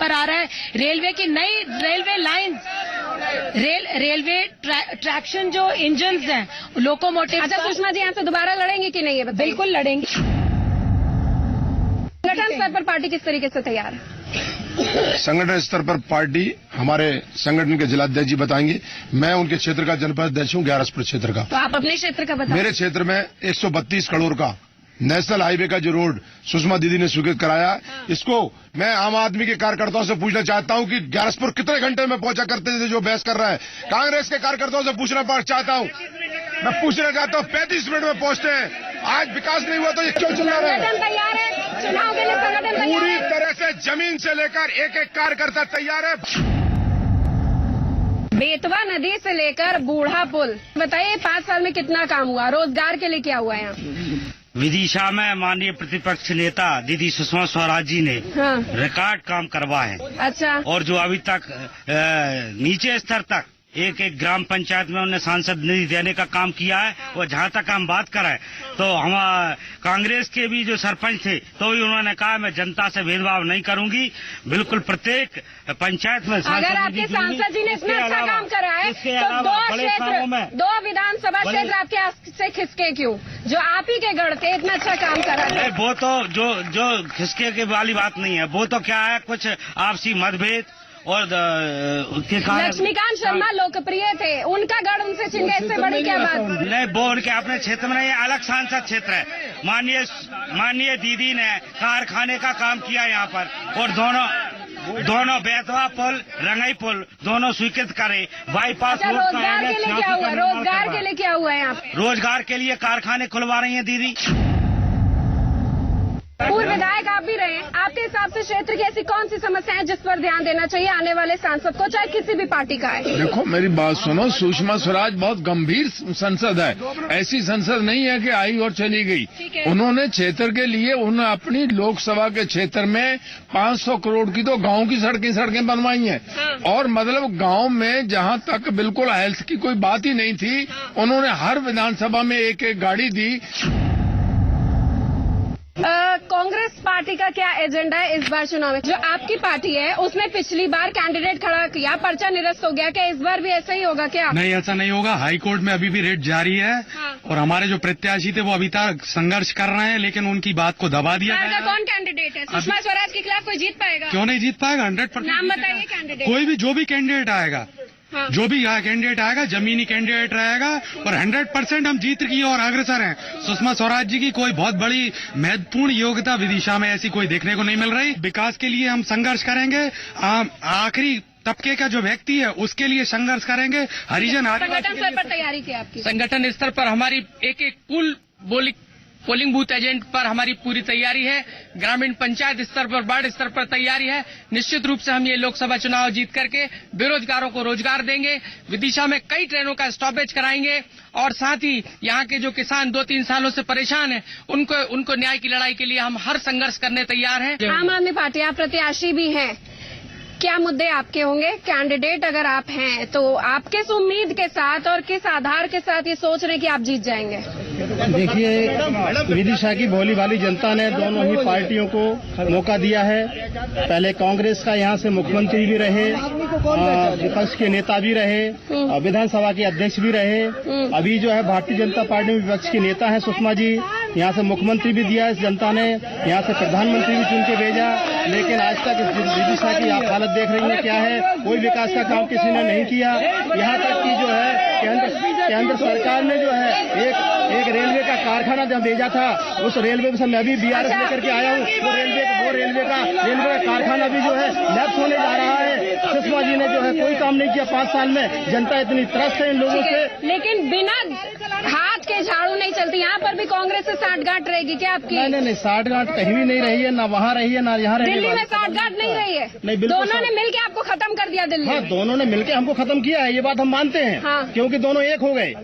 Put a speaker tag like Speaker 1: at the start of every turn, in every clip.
Speaker 1: पर आ रहा है। रेलवे की नई रेलवे लाइन, रेलवे ट्रैक्शन जो इंजन हैं, लोकोमोटिव।
Speaker 2: अच्छा सुषमा जी, यहाँ से दोबारा लड़ेंगे कि नहीं? है
Speaker 1: बिल्कुल लड़ेंगे।
Speaker 2: संगठन स्तर पर पार्टी किस तरीके से तैयार है?
Speaker 3: संगठन स्तर पर पार्टी हमारे संगठन के जिलाध्यक्ष जी बताएंगे। मैं उनके क्षेत्र का जनपद अध्यक्ष हूँ, ग्यारसपुर क्षेत्र का।
Speaker 2: तो आप अपने क्षेत्र का बताएं।
Speaker 3: मेरे क्षेत्र में 132 करोड़ का नेशनल हाईवे का जो रोड सुषमा दीदी ने स्वीकृत कराया, इसको मैं आम आदमी के कार्यकर्ताओं से पूछना चाहता हूं कि ग्यारसपुर कितने घंटे में पहुंचा करते थे जो बहस कर रहा है। कांग्रेस के कार्यकर्ताओं से पूछना चाहता हूं, मैं पूछना चाहता हूं 35 मिनट में पहुंचते हैं, आज विकास नहीं हुआ तो ये क्यों चिल्ला रहे हैं?
Speaker 2: संगठन तैयार है, चुनाव के लिए संगठन तैयार
Speaker 3: पूरी
Speaker 2: है।
Speaker 3: तरह से जमीन से लेकर एक एक कार्यकर्ता तैयार है।
Speaker 2: बेतवा नदी से लेकर बूढ़ा पुल, बताइए 5 साल में कितना काम हुआ? रोजगार के लिए क्या हुआ यहाँ?
Speaker 4: विदिशा में माननीय प्रतिपक्ष नेता दीदी सुषमा स्वराज जी ने रिकॉर्ड काम करवा है।
Speaker 2: अच्छा।
Speaker 4: और जो अभी तक नीचे स्तर तक एक एक ग्राम पंचायत में उन्होंने सांसद निधि देने का काम किया है। और जहाँ तक हम बात करें तो हम कांग्रेस के भी जो सरपंच थे तो भी उन्होंने कहा मैं जनता से भेदभाव नहीं करूंगी, बिल्कुल प्रत्येक पंचायत में
Speaker 2: अगर आपके सांसद जी ने इतना अच्छा काम करा है तो 2 विधानसभा क्षेत्र आपके से खिसके क्यों? जो आप ही के गढ़ थे, इतना अच्छा काम करा है।
Speaker 4: वो तो जो खिसके के वाली बात नहीं है, वो तो क्या है कुछ आपसी मतभेद और
Speaker 2: लक्ष्मीकांत शर्मा लोकप्रिय थे, उनका गढ़ उनसे छिन गया, इससे बड़ी क्या बात?
Speaker 4: नहीं, वो उनके अपने क्षेत्र में नहीं, अलग सांसद क्षेत्र है। माननीय दीदी ने कारखाने का काम किया यहाँ पर, और दोनों बेतवा पुल, रंगई पुल दोनों स्वीकृत करे। बाईपास रोड
Speaker 2: रोजगार के लिए क्या हुआ? रोजगार के लिए क्या हुआ है यहाँ पे?
Speaker 4: रोजगार के लिए कारखाने खुलवा रही है दीदी।
Speaker 2: पूर्व विधायक आप भी रहे, आपके हिसाब से क्षेत्र की ऐसी कौन सी समस्या है जिस पर ध्यान देना चाहिए आने वाले सांसद को, चाहे किसी भी पार्टी का है?
Speaker 3: देखो मेरी बात सुनो, सुषमा स्वराज बहुत गंभीर संसद है, ऐसी संसद नहीं है कि आई और चली गई। उन्होंने क्षेत्र के लिए उन्होंने अपनी लोकसभा के क्षेत्र में 500 करोड़ की तो गांव की सड़कें बनवाई हैं। और मतलब गांव में जहां तक बिल्कुल हेल्थ की कोई बात ही नहीं थी, उन्होंने हर विधानसभा में एक एक गाड़ी दी।
Speaker 2: कांग्रेस पार्टी का क्या एजेंडा है इस बार चुनाव में? जो आपकी पार्टी है उसने पिछली बार कैंडिडेट खड़ा किया, पर्चा निरस्त हो गया, क्या इस बार भी ऐसा ही होगा क्या?
Speaker 5: नहीं, ऐसा नहीं होगा। हाई कोर्ट में अभी भी रेड जारी है। और हमारे जो प्रत्याशी थे वो अभी तक संघर्ष कर रहे हैं, लेकिन उनकी बात को दबा दिया गया।
Speaker 2: कौन कैंडिडेट है? सुषमा स्वराज के खिलाफ कोई जीत पाएगा?
Speaker 5: क्यों नहीं जीत पाएगा? 100%
Speaker 2: नाम बताइए कैंडिडेट।
Speaker 5: कोई भी, जो भी कैंडिडेट आएगा, जो भी कैंडिडेट आएगा जमीनी कैंडिडेट रहेगा, और 100% हम जीत की ओर अग्रसर हैं। सुषमा स्वराज जी की कोई बहुत बड़ी महत्वपूर्ण योग्यता विदिशा में ऐसी कोई देखने को नहीं मिल रही। विकास के लिए हम संघर्ष करेंगे, आखिरी तबके का जो व्यक्ति है उसके लिए संघर्ष करेंगे। हरिजन
Speaker 2: संगठन स्तर पर तैयारी की आपकी?
Speaker 6: संगठन स्तर पर हमारी एक पोलिंग बूथ एजेंट पर हमारी पूरी तैयारी है। ग्रामीण पंचायत स्तर पर, वार्ड स्तर पर तैयारी है। निश्चित रूप से हम ये लोकसभा चुनाव जीत करके बेरोजगारों को रोजगार देंगे। विदिशा में कई ट्रेनों का स्टॉपेज कराएंगे, और साथ ही यहाँ के जो किसान 2-3 सालों से परेशान हैं उनको न्याय की लड़ाई के लिए हम हर संघर्ष करने तैयार हैं।
Speaker 2: आम आदमी पार्टी, आप प्रत्याशी भी हैं, क्या मुद्दे आपके होंगे? कैंडिडेट अगर आप हैं तो आप किस उम्मीद के साथ और किस आधार के साथ ये सोच रहे हैं कि आप जीत जाएंगे?
Speaker 7: देखिए, विदिशा की भोली भाली जनता ने दोनों ही पार्टियों को मौका दिया है। पहले कांग्रेस का यहाँ से मुख्यमंत्री भी रहे, विपक्ष के नेता भी रहे, विधानसभा के अध्यक्ष भी रहे। अभी जो है भारतीय जनता पार्टी में विपक्ष के नेता है सुषमा जी, यहाँ से मुख्यमंत्री भी दिया इस जनता ने, यहाँ से प्रधानमंत्री भी चुन के भेजा। लेकिन आज तक इस विदिशा की आप हालत देख रही हैं क्या है, कोई विकास का काम किसी ने नहीं किया। यहाँ तक कि जो है केंद्र सरकार ने जो है एक रेलवे का कारखाना जब भेजा था, उस रेलवे से मैं भी BRS लेकर के आया हूँ। वो रेलवे का कारखाना भी जो है लैप्स होने जा रहा है। सुषमा जी ने जो है कोई काम नहीं किया 5 साल में। जनता इतनी त्रस्त है इन लोगों से।
Speaker 2: लेकिन बिना हाथ के झाड़ू नहीं चलती, यहाँ पर भी कांग्रेस से साठगांठ रहेगी क्या आपकी?
Speaker 7: नहीं, साठगांठ कहीं भी नहीं रही है, ना वहाँ रही है ना यहाँ रही है।
Speaker 2: दिल्ली में साठगांठ नहीं रही है?
Speaker 7: नहीं,
Speaker 2: दोनों ने मिलकर आपको खत्म कर दिया दिल्ली?
Speaker 7: हाँ, दोनों ने मिलकर हमको खत्म किया है, ये बात हम मानते हैं। क्योंकि दोनों एक हो गए।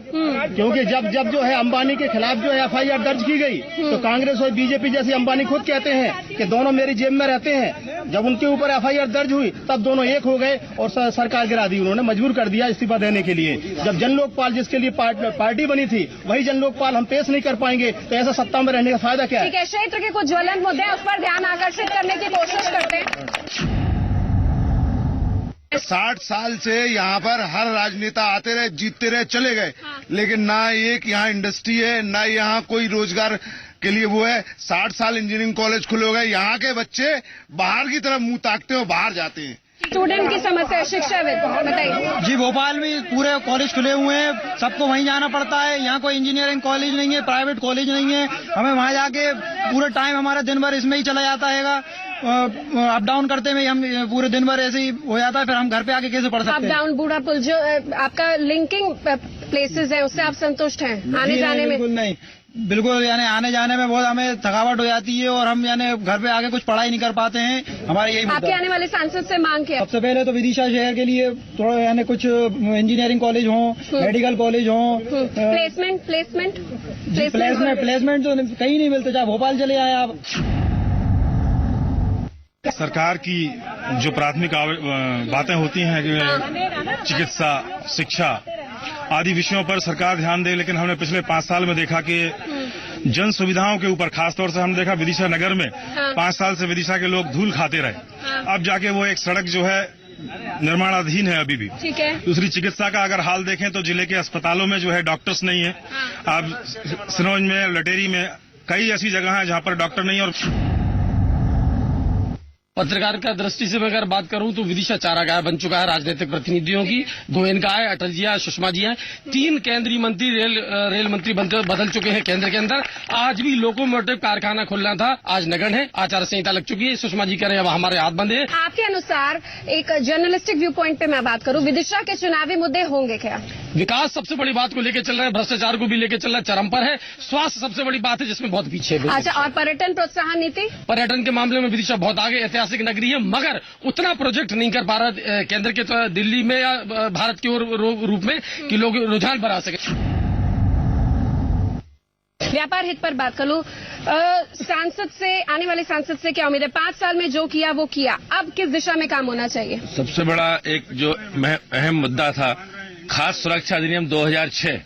Speaker 7: क्योंकि जब जो है अंबानी के खिलाफ जो है FIR दर्ज की गई, तो कांग्रेस और बीजेपी जैसे अंबानी खुद कहते हैं कि दोनों मेरी जेब में रहते हैं। जब उनके ऊपर FIR दर्ज हुई तब दोनों एक हो गए और सरकार गिरा दी। उन्होंने मजबूर कर दिया इस्तीफा देने के लिए। जब जन लोकपाल जिसके लिए पार्टी बनी थी, वही जन लोकपाल हम पेश नहीं कर पाएंगे तो ऐसा सत्ता में रहने का फायदा क्या है?
Speaker 2: ठीक है, क्षेत्र के कुछ ज्वलंत मुद्दे उस पर ध्यान आकर्षित करने की कोशिश करते हैं।
Speaker 8: 60 साल से यहाँ पर हर राजनेता आते रहे, जीतते रहे, चले गए, लेकिन ना एक यहाँ इंडस्ट्री है, ना यहाँ कोई रोजगार के लिए वो है। 60 साल इंजीनियरिंग कॉलेज खुले हो गए, यहाँ के बच्चे बाहर की तरफ मुंह ताकते हैं, बाहर जाते हैं।
Speaker 2: स्टूडेंट की समस्या, शिक्षाविद, बताइए।
Speaker 9: जी, भोपाल में पूरे कॉलेज खुले हुए हैं, सबको वहीं जाना पड़ता है। यहाँ कोई इंजीनियरिंग कॉलेज नहीं है, प्राइवेट कॉलेज नहीं है, हमें वहाँ जाके पूरा टाइम हमारा दिन भर इसमें ही चला जाता है। अप डाउन करते में हम पूरे दिन भर ऐसे ही हो जाता है, फिर हम घर पे आके कैसे पढ़ सकते हैं?
Speaker 2: अप डाउन बूढ़ा पुल जो आपका लिंकिंग प्लेसेस है, उससे आप संतुष्ट हैं आने जाने में?
Speaker 9: बिल्कुल नहीं, बिल्कुल, यानी आने जाने में बहुत हमें थकावट हो जाती है और हम यानी घर पे आके कुछ पढ़ाई नहीं कर पाते हैं। हमारे यही
Speaker 2: आपके आने वाले सांसद से मांग क्या?
Speaker 9: सबसे पहले तो विदिशा शहर के लिए थोड़ा यानी कुछ इंजीनियरिंग कॉलेज हो, मेडिकल कॉलेज हो।
Speaker 2: प्लेसमेंट
Speaker 9: तो कहीं नहीं मिलते, चाहे भोपाल चले आए आप।
Speaker 10: सरकार की जो प्राथमिक बातें होती हैं, चिकित्सा, शिक्षा आदि विषयों पर सरकार ध्यान दे, लेकिन हमने पिछले 5 साल में देखा कि जन सुविधाओं के ऊपर, खासतौर से हमने देखा विदिशा नगर में 5 साल से विदिशा के लोग धूल खाते रहे। अब जाके वो एक सड़क जो है निर्माणाधीन है अभी भी।
Speaker 2: ठीक है।
Speaker 10: दूसरी, चिकित्सा का अगर हाल देखें तो जिले के अस्पतालों में जो है डॉक्टर्स नहीं है। अब सिनोज में, लटेरी में कई ऐसी जगह है जहां पर डॉक्टर नहीं है। और
Speaker 6: पत्रकार का दृष्टि से मैं अगर बात करूं तो विदिशा चारागाह बन चुका है राजनीतिक प्रतिनिधियों की। गोयनका है, अटल जी है, सुषमा जी हैं, 3 केंद्रीय मंत्री रेल मंत्री बदल चुके हैं केंद्र के अंदर। आज भी लोकोमोटिव कारखाना खुलना था, आज नगण्य है, आचार संहिता लग चुकी है। सुषमा जी कह रहे हैं अब हमारे हाथ बंद है।
Speaker 2: आपके अनुसार, एक जर्नलिस्टिक व्यू पॉइंट पे मैं बात करूं, विदिशा के चुनावी मुद्दे होंगे क्या?
Speaker 6: विकास सबसे बड़ी बात को लेकर चल रहा है, भ्रष्टाचार को भी लेकर चल रहा है, चरम पर है। स्वास्थ्य सबसे बड़ी बात है जिसमें बहुत पीछे है।
Speaker 2: अच्छा, और पर्यटन प्रोत्साहन नीति?
Speaker 6: पर्यटन के मामले में विदिशा बहुत आगे, ऐतिहासिक नगरी है, मगर उतना प्रोजेक्ट नहीं कर पा रहा केंद्र के तो दिल्ली में या भारत के रूप में कि लोग रुझान बढ़ा सके।
Speaker 2: व्यापार हित पर बात करूं, सांसद से, आने वाले सांसद से क्या उम्मीद है? 5 साल में जो किया वो किया, अब किस दिशा में काम होना चाहिए?
Speaker 3: सबसे बड़ा एक जो अहम मुद्दा था, खास सुरक्षा अधिनियम 2006,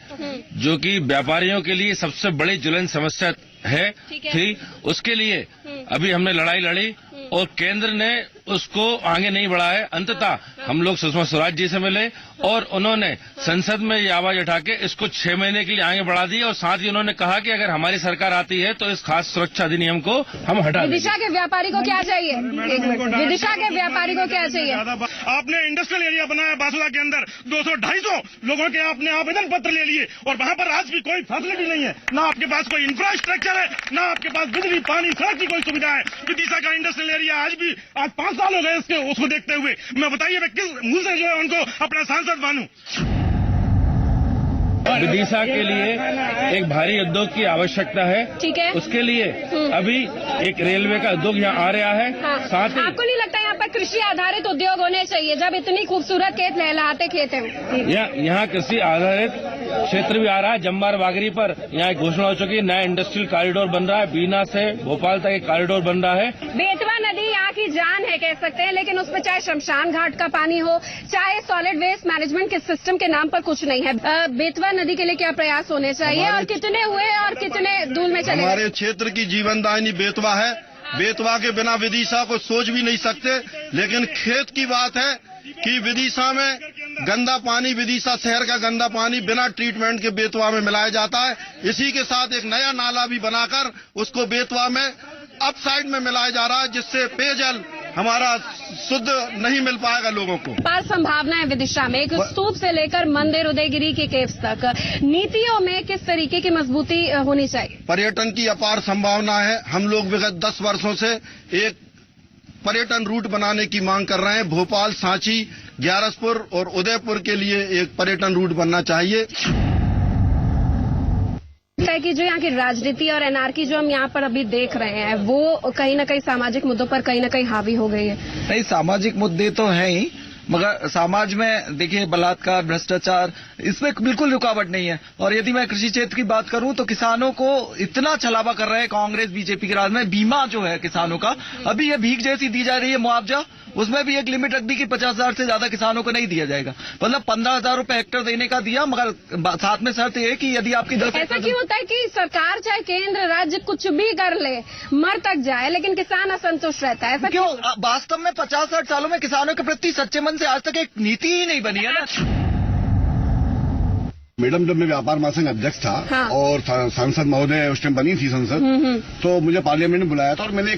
Speaker 3: जो कि व्यापारियों के लिए सबसे बड़ी ज्वलंत समस्या है थी, उसके लिए अभी हमने लड़ाई लड़ी और केंद्र ने उसको आगे नहीं बढ़ाया। अंततः हम लोग सुषमा स्वराज जी से मिले और उन्होंने संसद में ये आवाज उठा के इसको 6 महीने के लिए आगे बढ़ा दी और साथ ही उन्होंने कहा कि अगर हमारी सरकार आती है तो इस खास सुरक्षा अधिनियम को हम हटा देंगे।
Speaker 2: विदिशा के व्यापारी को क्या चाहिए? विदिशा के व्यापारी को क्या चाहिए?
Speaker 10: आपने इंडस्ट्रियल एरिया बनाया बासुदा के अंदर, 200-250 लोगों के आपने आवेदन पत्र ले लिए और वहां पर आज भी कोई फैसिलिटी नहीं है, ना आपके पास कोई इंफ्रास्ट्रक्चर है, ना आपके पास बिजली, पानी, सड़क की कोई सुविधा है। विदिशा का इंडस्ट्रियल एरिया आज 5 साल हो गए उसको देखते हुए। मैं बताइए मैं किस मुंह से जो है उनको अपना सांसद मानूं?
Speaker 3: विदिशा के लिए एक भारी उद्योग की आवश्यकता है।
Speaker 2: ठीक है।
Speaker 3: उसके लिए अभी एक रेलवे का उद्योग यहाँ आ रहा है। साथ ही
Speaker 2: आपको नहीं लगता यहाँ पर कृषि आधारित उद्योग होने चाहिए जब इतनी खूबसूरत खेत लहलहाते खेत हैं?
Speaker 3: यहाँ कृषि आधारित क्षेत्र भी आ रहा है। जम्बार वागरी पर यहाँ एक घोषणा हो चुकी है, नया इंडस्ट्रियल कॉरिडोर बन रहा है, बीना से भोपाल तक एक कॉरिडोर बन रहा है।
Speaker 2: बेतवा नदी यहाँ की जान है कह सकते हैं, लेकिन उसमें चाहे शमशान घाट का पानी हो, चाहे सॉलिड वेस्ट मैनेजमेंट के सिस्टम के नाम पर कुछ नहीं है। बेतवा नदी के लिए क्या प्रयास होने चाहिए और कितने हुए और कितने दूर में चले?
Speaker 8: हमारे क्षेत्र की जीवनदायिनी बेतवा है। बेतवा के बिना विदिशा को सोच भी नहीं सकते। लेकिन खेत की बात है कि विदिशा में गंदा पानी, विदिशा शहर का गंदा पानी बिना ट्रीटमेंट के बेतवा में मिलाया जाता है। इसी के साथ एक नया नाला भी बनाकर उसको बेतवा में अप साइड में मिलाया जा रहा है, जिससे पेयजल हमारा शुद्ध नहीं मिल पाएगा लोगों को।
Speaker 2: अपार संभावना है विदिशा में, एक स्तूप से लेकर मंदिर, उदयगिरी के केव्स तक। नीतियों में किस तरीके की मजबूती होनी चाहिए?
Speaker 8: पर्यटन की अपार संभावना है। हम लोग विगत 10 वर्षों से एक पर्यटन रूट बनाने की मांग कर रहे हैं। भोपाल, सांची, ग्यारसपुर और उदयपुर के लिए एक पर्यटन रूट बनना चाहिए।
Speaker 2: कि जो यहाँ की राजनीति और एनआरकी जो हम यहाँ पर अभी देख रहे हैं, वो कहीं न कहीं सामाजिक मुद्दों पर कहीं न कहीं हावी हो गई है।
Speaker 9: नहीं, सामाजिक मुद्दे तो है ही, मगर समाज में देखिए बलात्कार, भ्रष्टाचार, इसमें बिल्कुल रुकावट नहीं है। और यदि मैं कृषि क्षेत्र की बात करूं तो किसानों को इतना छलावा कर रहे हैं कांग्रेस बीजेपी के राज में। बीमा जो है किसानों का, अभी ये भीख जैसी दी जा रही है मुआवजा, उसमें भी एक लिमिट रख दी कि 50,000 से ज्यादा किसानों को नहीं दिया जाएगा। मतलब 15,000 रुपए हेक्टेयर देने का दिया, मगर साथ में शर्त ये कि यदि आपकी 10
Speaker 2: ऐसा क्यों होता है कि सरकार चाहे केंद्र राज्य कुछ भी कर ले, मर तक जाए, लेकिन किसान असंतुष्ट रहता है? ऐसा
Speaker 9: क्यों? वास्तव में 50-60 सालों में किसानों के प्रति सच्चे मन से आज तक एक नीति ही नहीं बनी है ना।
Speaker 11: मैडम, जब मैं व्यापार महासंघ अध्यक्ष था
Speaker 2: हाँ।
Speaker 11: और सांसद महोदय उस टाइम बनी थी संसद, तो मुझे पार्लियामेंट में बुलाया था और मैंने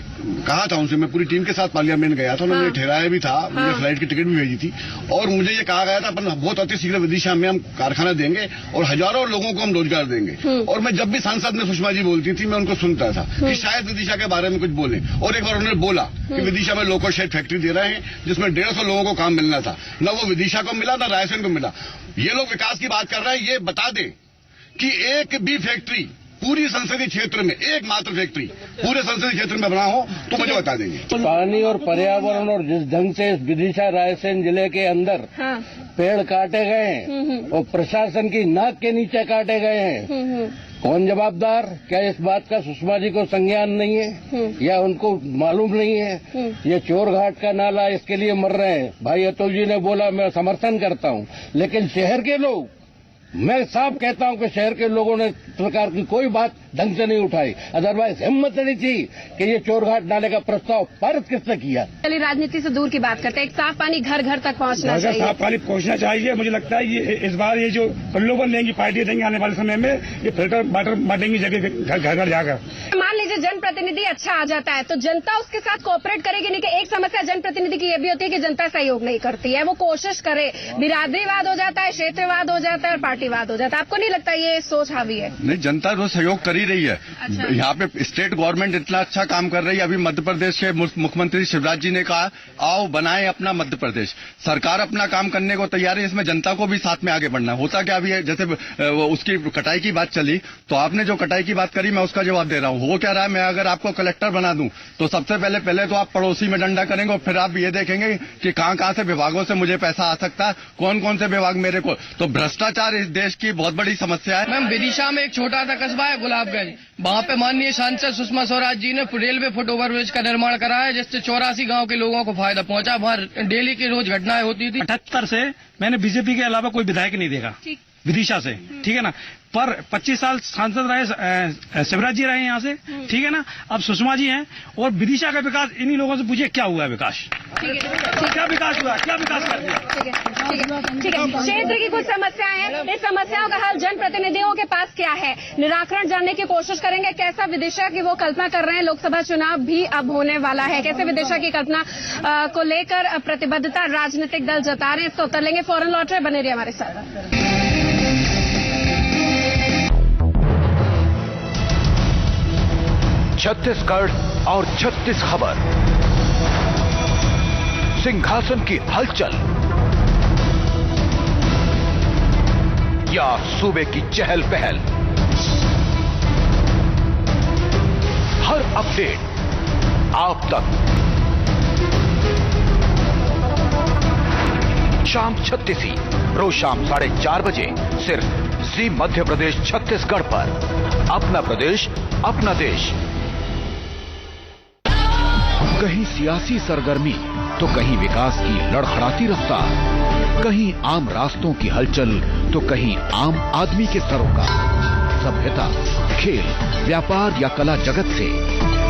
Speaker 11: कहा था उनसे, मैं पूरी टीम के साथ पार्लियामेंट गया था, उन्होंने ठहराया भी था, मुझे फ्लाइट की टिकट भी भेजी थी और मुझे ये कहा गया था अपन बहुत अति शीघ्र विदिशा में हम कारखाना देंगे और हजारों लोगों को हम रोजगार देंगे। और मैं जब भी सांसद में सुषमा जी बोलती थी मैं उनको सुनता था कि शायद विदिशा के बारे में कुछ बोले, और एक बार उन्होंने बोला कि विदिशा में लोको शेड फैक्ट्री दे रहे हैं जिसमें 150 लोगों को काम मिलना था, न वो विदिशा को मिला न रायसेन को मिला। ये लोग विकास की बात कर रहे हैं, ये बता दें कि एक भी फैक्ट्री पूरी संसदीय क्षेत्र में, एकमात्र फैक्ट्री पूरे संसदीय क्षेत्र में बना हो तो मुझे बता देंगे।
Speaker 12: पानी और पर्यावरण और जिस ढंग से विदिशा रायसेन जिले के अंदर पेड़ काटे गए हैं और प्रशासन की नाक के नीचे काटे गए हैं, कौन जवाबदार? क्या इस बात का सुषमा जी को संज्ञान नहीं है या उनको मालूम नहीं है? ये चोरघाट का नाला, इसके लिए मर रहे हैं। भाई अतुल जी ने बोला, मैं समर्थन करता हूँ, लेकिन शहर के लोग, मैं साफ कहता हूं कि शहर के लोगों ने सरकार की कोई बात ढंग से नहीं उठाई। अदरवाइज हिम्मत नहीं थी कि ये चोरघाट नाले का प्रस्ताव पारित किसने किया।
Speaker 2: चलिए राजनीति से दूर की बात करते हैं, एक साफ पानी घर घर तक पहुंचना चाहिए।
Speaker 10: साफ पानी पहुंचना चाहिए। मुझे लगता है ये इस बार ये जो प्रलोभन देंगी पार्टी देंगे आने वाले समय में, ये फिल्टर वाटर बांटेंगी जगह घर घर जाकर।
Speaker 2: मान लीजिए जनप्रतिनिधि अच्छा आ जाता है तो जनता उसके साथ कोऑपरेट करेगी नहीं? कि एक समस्या जनप्रतिनिधि की ये भी होती है कि जनता सहयोग नहीं करती है, वो कोशिश करे, बिरादरीवाद हो जाता है, क्षेत्रवाद हो जाता है, पार्टीवाद हो जाता है। आपको नहीं लगता ये सोच हावी है?
Speaker 11: नहीं, जनता तो सहयोग कर ही रही है।
Speaker 2: अच्छा।
Speaker 11: यहाँ पे स्टेट गवर्नमेंट इतना अच्छा काम कर रही है। अभी मध्य प्रदेश के मुख्यमंत्री शिवराज जी ने कहा, आओ बनाएं अपना मध्य प्रदेश। सरकार अपना काम करने को तैयार है, इसमें जनता को भी साथ में आगे बढ़ना है। होता क्या अभी है, जैसे उसकी कटाई की बात चली तो आपने जो कटाई की बात करी मैं उसका जवाब दे रहा हूँ। हो क्या रहा है, मैं अगर आपको कलेक्टर बना दूं तो सबसे पहले तो आप पड़ोसी में डंडा करेंगे और फिर आप ये देखेंगे कि कहां से विभागों से मुझे पैसा आ सकता है, कौन कौन से विभाग मेरे को। तो भ्रष्टाचार इस देश की बहुत बड़ी समस्या है।
Speaker 6: मैम, विदिशा में एक छोटा सा कस्बा है गुलाबगंज, वहाँ पे माननीय सांसद सुषमा स्वराज जी ने रेलवे फुट ओवरब्रिज का निर्माण करा है, जिससे 84 गांव के लोगों को फायदा पहुंचा। वहाँ डेली की रोज घटनाएं होती थी।
Speaker 9: 78 से मैंने बीजेपी के अलावा कोई विधायक नहीं देखा विदिशा से, ठीक है ना। पर 25 साल सांसद रहे शिवराज जी रहे यहाँ से, ठीक है ना। अब सुषमा जी हैं और विदिशा का विकास इन्हीं लोगों से पूछिए क्या हुआ है विकास, क्या विकास हुआ, क्या विकास कर दिया।
Speaker 2: ठीक है। क्षेत्र की कुछ समस्याएं हैं, इस समस्याओं का हल जनप्रतिनिधियों के पास क्या है, निराकरण जानने की कोशिश करेंगे। कैसा विदिशा की वो कल्पना कर रहे हैं, लोकसभा चुनाव भी अब होने वाला है, कैसे विदिशा की कल्पना को लेकर प्रतिबद्धता राजनीतिक दल जता रहे हैं, इसका उत्तर लेंगे। फौरन लौट रहे, बने रहिए हमारे साथ।
Speaker 13: छत्तीसगढ़ और 36 खबर, सिंहासन की हलचल या सूबे की चहल पहल, हर अपडेट आप तक शाम 36 रोज शाम 4:30 बजे सिर्फ जी मध्य प्रदेश छत्तीसगढ़ पर। अपना प्रदेश अपना देश। कहीं सियासी सरगर्मी तो कहीं विकास की लड़खड़ाती रफ्तार, कहीं आम रास्तों की हलचल तो कहीं आम आदमी के सरों का। सभ्यता, खेल, व्यापार या कला जगत से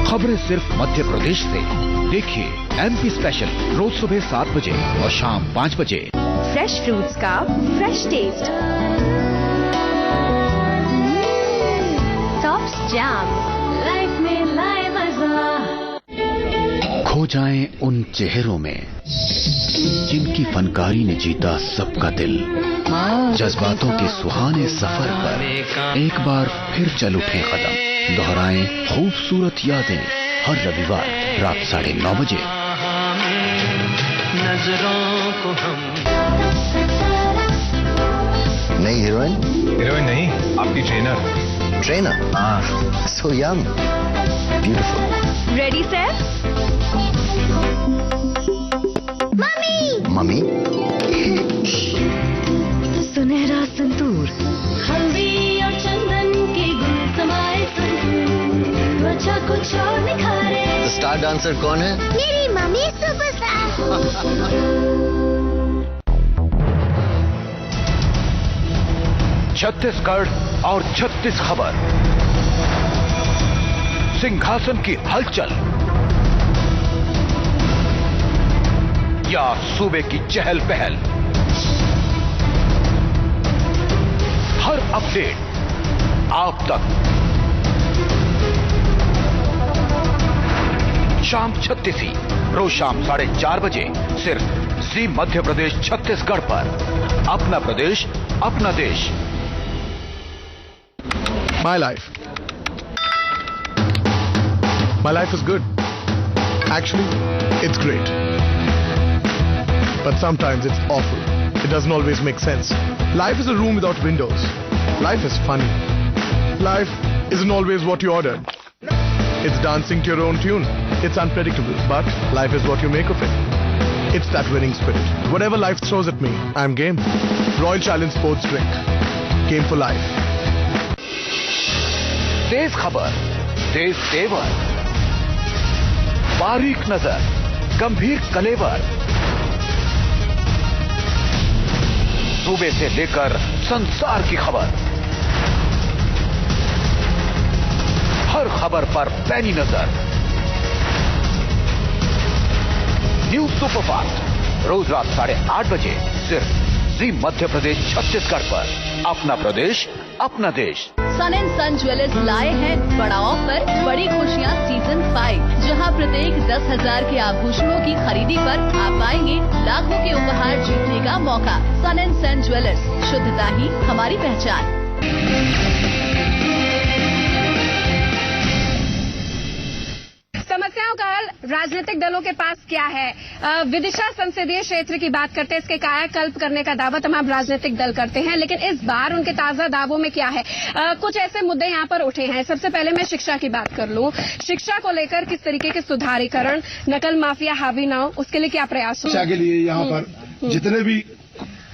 Speaker 13: खबरें सिर्फ मध्य प्रदेश से। देखिए एमपी स्पेशल रोज सुबह 7 बजे और शाम 5 बजे।
Speaker 14: फ्रेश फ्रूट्स का fresh taste, soft jam, life में लाए मजा।
Speaker 13: खो जाएं उन चेहरों में जिनकी फनकारी ने जीता सबका दिल। जज्बातों के सुहाने सफर पर एक बार फिर चल उठे कदम। दोहराएं खूबसूरत यादें हर रविवार रात 9:30 बजे।
Speaker 15: नजरों को हम
Speaker 16: नई हीरोइन
Speaker 10: नहीं, आपकी
Speaker 16: ट्रेनर। हाँ, so young, beautiful.
Speaker 14: Ready sir?
Speaker 16: Mummy
Speaker 14: सुनहरा संतूर, हल्दी और चंदन के गुल समाए, त्वचा कुछ और निखारे।
Speaker 16: The style स्टार डांसर कौन है?
Speaker 14: मेरी मम्मी सुपरस्टार।
Speaker 13: छत्तीसगढ़ और 36 खबर, सिंहासन की हलचल या सूबे की चहल पहल, हर अपडेट आप तक शाम 36 रोज शाम 4:30 बजे सिर्फ जी मध्य प्रदेश छत्तीसगढ़ पर। अपना प्रदेश अपना देश।
Speaker 15: My life. My life is good. Actually, it's great. But sometimes it's awful. It doesn't always make sense. Life is a room without windows. Life is funny. Life isn't always what you ordered. It's dancing to your own tune. It's unpredictable, but life is what you make of it. It's that winning spirit. Whatever life throws at me, I'm game. Royal Challenge Sports Drink. Game for life.
Speaker 13: तेज खबर, तेज तेवर, बारीक नजर, गंभीर कलेवर, सूबे से लेकर संसार की खबर, हर खबर पर पैनी नजर। न्यूज सुपरफास्ट रोज रात 8:30 बजे सिर्फ जी मध्य प्रदेश छत्तीसगढ़ पर। अपना प्रदेश अपना देश।
Speaker 17: सन एंड सन ज्वेलर्स लाए हैं बड़ा ऑफर, बड़ी खुशियाँ सीजन 5, जहां प्रत्येक 10,000 के आभूषणों की खरीदी पर आप पाएंगे लाखों के उपहार जीतने का मौका। सन एंड सन ज्वेलर्स, शुद्धता ही हमारी पहचान।
Speaker 2: समस्याओं का हल राजनीतिक दलों के पास क्या है? विदिशा संसदीय क्षेत्र की बात करते हैं, इसके कायाकल्प करने का दावा तमाम राजनीतिक दल करते हैं, लेकिन इस बार उनके ताजा दावों में क्या है? कुछ ऐसे मुद्दे यहाँ पर उठे हैं। सबसे पहले मैं शिक्षा की बात कर लूं। शिक्षा को लेकर किस तरीके के सुधारीकरण, नकल माफिया हावी ना हो, उसके लिए क्या प्रयास हो?
Speaker 18: शिक्षा के लिए यहाँ पर जितने भी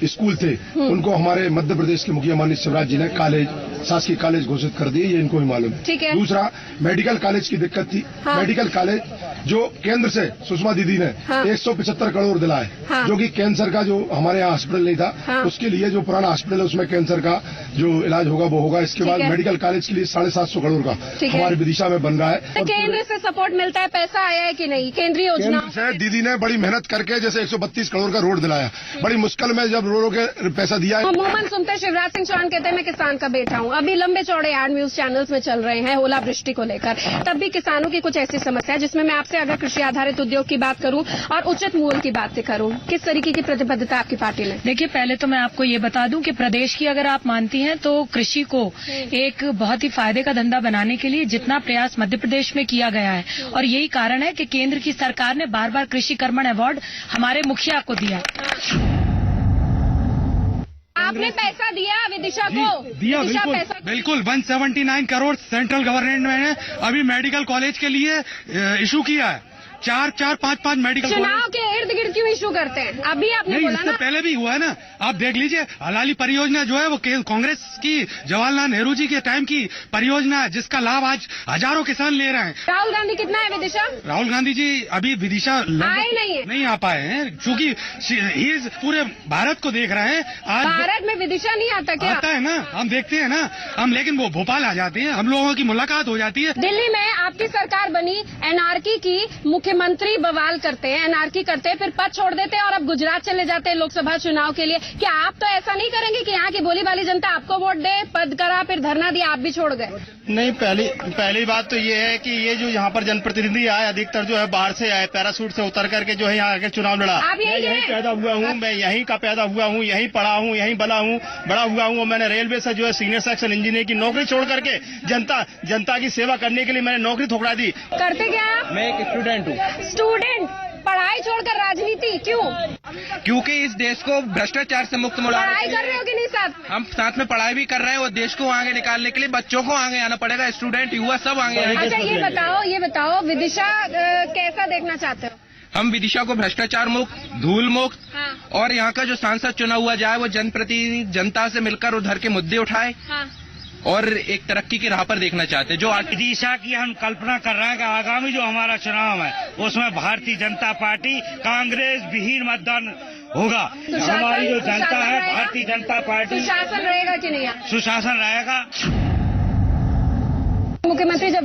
Speaker 18: स्कूल थे उनको हमारे मध्य प्रदेश के मुख्यमंत्री शिवराज जी ने कॉलेज, शासकीय कॉलेज घोषित कर दिए, ये इनको भी मालूम है।
Speaker 2: ठीक है।
Speaker 18: दूसरा, मेडिकल कॉलेज की दिक्कत थी। हाँ। मेडिकल कॉलेज जो केंद्र से सुषमा दीदी ने 175 करोड़ दिलाए, जो कि कैंसर का जो हमारे यहाँ हॉस्पिटल नहीं था, उसके लिए जो पुराना हॉस्पिटल है उसमें कैंसर का जो इलाज होगा वो होगा। इसके बाद मेडिकल कॉलेज के लिए 750 करोड़ का हमारे विदिशा में बन रहा है।
Speaker 2: तो केंद्र से सपोर्ट मिलता है, पैसा आया है कि नहीं? केंद्रीय योजना
Speaker 18: से दीदी ने बड़ी मेहनत करके जैसे 132 करोड़ का रोड दिलाया, बड़ी मुश्किल में जब रोड के पैसा दिया है।
Speaker 2: अमूमन सुनते शिवराज सिंह चौहान कहते हैं मैं किसान का बेटा हूँ। अभी लंबे चौड़े एड न्यूज चैनल्स में चल रहे हैं ओलावृष्टि को लेकर, तब भी किसानों की कुछ ऐसी समस्या है जिसमें मैं आपसे अगर कृषि आधारित उद्योग की बात करूं और उचित मूल्य की बात करूं, किस तरीके की प्रतिबद्धता आपकी पार्टी ने?
Speaker 1: देखिए, पहले तो मैं आपको ये बता दूं कि प्रदेश की अगर आप मानती हैं तो कृषि को एक बहुत ही फायदे का धंधा बनाने के लिए जितना प्रयास मध्य प्रदेश में किया गया है, और यही कारण है कि केंद्र की सरकार ने बार बार कृषि कर्मण अवार्ड हमारे मुखिया को दिया।
Speaker 2: आपने पैसा दिया विदिशा को?
Speaker 5: दिया, बिल्कुल बिल्कुल। 179 करोड़ सेंट्रल गवर्नमेंट ने अभी मेडिकल कॉलेज के लिए इशू किया है। 4-5 मेडिकल
Speaker 2: चुनाव के इर्द गिर्द क्यों इशू करते हैं? अभी आपने बोला
Speaker 5: इससे पहले भी हुआ है ना। आप देख लीजिए, हलाली परियोजना जो है वो कांग्रेस की जवाहरलाल नेहरू जी के टाइम की परियोजना है, जिसका लाभ आज हजारों किसान ले रहे हैं।
Speaker 2: राहुल गांधी कितना है विदिशा?
Speaker 5: राहुल गांधी जी अभी विदिशा नहीं आ पाए हैं, क्योंकि पूरे भारत को देख रहे हैं। आज
Speaker 2: भारत में विदिशा नहीं आता क्या?
Speaker 5: आता है ना, हम देखते हैं ना हम, लेकिन वो भोपाल आ जाते हैं, हम लोगों की मुलाकात हो जाती है।
Speaker 2: दिल्ली में आपकी सरकार बनी, एनआरकी की मुख्यमंत्री बवाल करते हैं, एनआरकी करते हैं, फिर पद छोड़ देते हैं और अब गुजरात चले जाते हैं लोकसभा चुनाव के लिए। क्या आप तो ऐसा नहीं करेंगे कि यहाँ की बोली वाली जनता आपको वोट दे, पद करा, फिर धरना दिया, आप भी छोड़ गए?
Speaker 7: नहीं, पहली बात तो ये है कि ये जो यहाँ पर जनप्रतिनिधि आए अधिकतर जो है बाहर से आए, पैरासूट से उतर करके जो है यहाँ आके चुनाव लड़ा।
Speaker 2: आप
Speaker 7: यहीं पैदा हुआ हूँ, मैं यहीं का पैदा हुआ हूँ, यहीं पढ़ा हूँ, यहीं बड़ा हुआ हूँ। मैंने रेलवे से जो है सीनियर सेक्शन इंजीनियर की नौकरी छोड़ करके जनता की सेवा करने के लिए मैंने नौकरी ठुकरा दी।
Speaker 2: करते क्या आप?
Speaker 7: मैं एक स्टूडेंट हूँ।
Speaker 2: स्टूडेंट पढ़ाई छोड़कर राजनीति क्यों?
Speaker 6: क्योंकि इस देश को भ्रष्टाचार से मुक्त
Speaker 2: पढ़ाई कर रहे हो कि नहीं? साथ
Speaker 6: हम साथ में पढ़ाई भी कर रहे हैं और देश को आगे निकालने के लिए बच्चों को आगे आना पड़ेगा, स्टूडेंट युवा सब आगे।
Speaker 2: अच्छा, ये बताओ विदिशा कैसा देखना चाहते हो?
Speaker 6: हम विदिशा को भ्रष्टाचार मुक्त, धूल मुक्त और यहाँ का जो सांसद चुना हुआ जाए वो जनप्रतिनिधि जनता से मिलकर उधर के मुद्दे उठाए।
Speaker 19: और एक तरक्की की राह पर देखना चाहते हैं। जो
Speaker 4: विदिशा की हम कल्पना कर रहे हैं कि आगामी जो हमारा चुनाव है उसमें भारतीय जनता पार्टी कांग्रेस विहीन मतदान होगा। हमारी जो जनता है भारतीय जनता पार्टी
Speaker 2: सुशासन रहेगा कि नहीं?
Speaker 4: सुशासन रहेगा।
Speaker 2: मुख्यमंत्री जब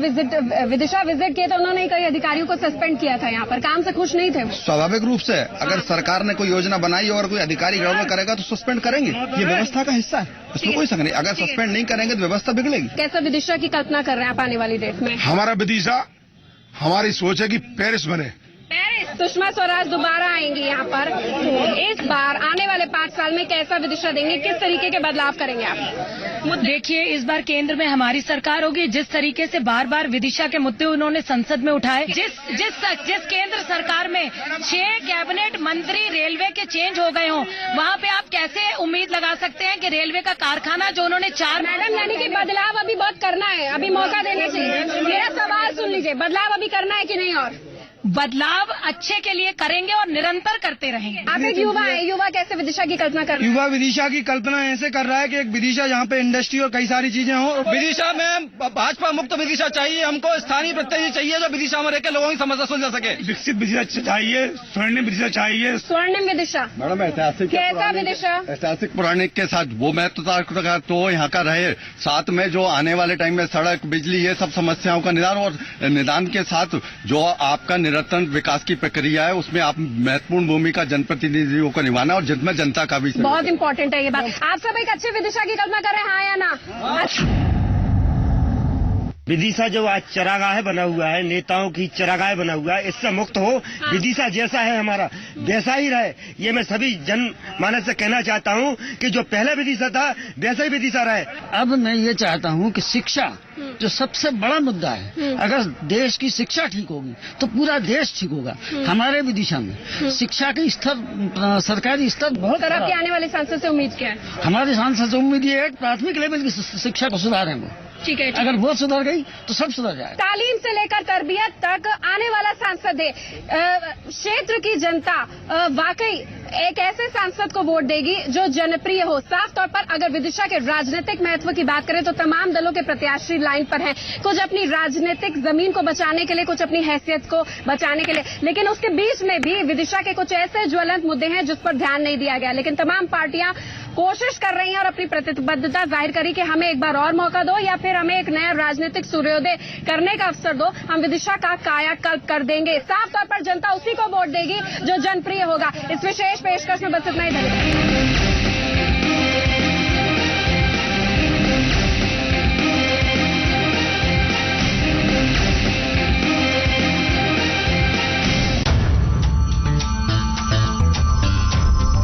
Speaker 2: विदिशा विजिट किए तो उन्होंने कई अधिकारियों को सस्पेंड किया था। यहाँ पर काम से खुश नहीं थे वो।
Speaker 20: स्वाभाविक रूप से अगर सरकार ने कोई योजना बनाई और कोई अधिकारी गड़बड़ करेगा तो सस्पेंड करेंगे, ये व्यवस्था का हिस्सा है, इसमें कोई शक नहीं। अगर सस्पेंड नहीं करेंगे तो व्यवस्था बिगड़ेगी।
Speaker 2: कैसा विदिशा की कल्पना कर रहे हैं आप आने वाली डेट में?
Speaker 18: हमारा विदिशा, हमारी सोच है कि पेरिस बने।
Speaker 2: सुषमा स्वराज दोबारा आएंगी यहाँ पर। इस बार आने वाले 5 साल में कैसा विदिशा देंगे, किस तरीके के बदलाव करेंगे आप?
Speaker 1: देखिए, इस बार केंद्र में हमारी सरकार होगी। जिस तरीके से बार बार विदिशा के मुद्दे उन्होंने संसद में उठाए, जिस केंद्र सरकार में 6 कैबिनेट मंत्री रेलवे के चेंज हो गए हों, वहाँ पे आप कैसे उम्मीद लगा सकते हैं कि रेलवे का कारखाना जो उन्होंने 4
Speaker 2: मैडम, यानी कि बदलाव अभी बहुत करना है, अभी मौका देना चाहिए। मेरा सवाल सुन लीजिए, बदलाव अभी करना है कि नहीं? और
Speaker 1: बदलाव अच्छे के लिए करेंगे और निरंतर करते रहेंगे।
Speaker 2: आप एक युवा है, युवा कैसे विदिशा की कल्पना कर रहे हैं?
Speaker 9: युवा विदिशा की कल्पना ऐसे कर रहा है कि एक विदिशा जहाँ पे इंडस्ट्री और कई सारी चीजें हो। विदिशा में भाजपा मुक्त विदिशा चाहिए हमको, स्थानीय प्रत्याशी चाहिए जो विदिशा में रहकर लोगों की समस्या सुलझा सके।
Speaker 10: विकसित विदिशा चाहिए, स्वर्णिम विदिशा चाहिए।
Speaker 2: स्वर्णिम विदिशा
Speaker 20: मैडम ऐतिहासिक
Speaker 2: कैसा विदिशा?
Speaker 20: ऐतिहासिक पौराणिक के साथ वो महत्वता तो यहाँ का रहे, साथ में जो आने वाले टाइम में सड़क, बिजली, ये सब समस्याओं का निदान, और निदान के साथ जो आपका निरंतर विकास की प्रक्रिया है उसमें आप महत्वपूर्ण भूमिका जनप्रतिनिधियों को निभाना और जिसमें जनता का भी
Speaker 2: बहुत इंपॉर्टेंट है ये बात। आप सब एक अच्छे विदिशा की कल्पना कर रहे हैं, हाँ या ना?
Speaker 4: विदिशा जो आज चरागाह बना हुआ है, नेताओं की चरागाह बना हुआ है, इससे मुक्त हो। विदिशा जैसा है हमारा वैसा ही रहे, ये मैं सभी जन मानस से कहना चाहता हूँ कि जो पहला विदिशा था वैसा ही विदिशा रहे।
Speaker 21: अब मैं ये चाहता हूँ कि शिक्षा जो सबसे बड़ा मुद्दा है, अगर देश की शिक्षा ठीक होगी तो पूरा देश ठीक होगा। हमारे विदिशा में शिक्षा के स्तर, सरकारी स्तर बहुत।
Speaker 2: सर, आपके आने वाले सांसद से उम्मीद क्या है?
Speaker 21: हमारे सांसद से उम्मीद ये है प्राथमिक लेवल की शिक्षा को सुधारें वो।
Speaker 2: ठीक है,
Speaker 21: अगर वो सुधर गई तो सब सुधर जाए।
Speaker 2: तालीम से लेकर तरबियत तक आने वाला सांसद है। क्षेत्र की जनता वाकई एक ऐसे सांसद को वोट देगी जो जनप्रिय हो। साफ तौर पर अगर विदिशा के राजनीतिक महत्व की बात करें तो तमाम दलों के प्रत्याशी लाइन पर हैं, कुछ अपनी राजनीतिक जमीन को बचाने के लिए, कुछ अपनी हैसियत को बचाने के लिए, लेकिन उसके बीच में भी विदिशा के कुछ ऐसे ज्वलंत मुद्दे हैं जिस पर ध्यान नहीं दिया गया। लेकिन तमाम पार्टियां कोशिश कर रही हैं और अपनी प्रतिबद्धता जाहिर करी कि हमें एक बार और मौका दो या फिर हमें एक नया राजनीतिक सूर्योदय करने का अवसर दो, हम विदिशा का कायाकल्प कर देंगे। साफ तौर पर जनता उसी को वोट देगी जो जनप्रिय होगा। इस विशेष पेशकश में बस इतना ही। धन्यवाद।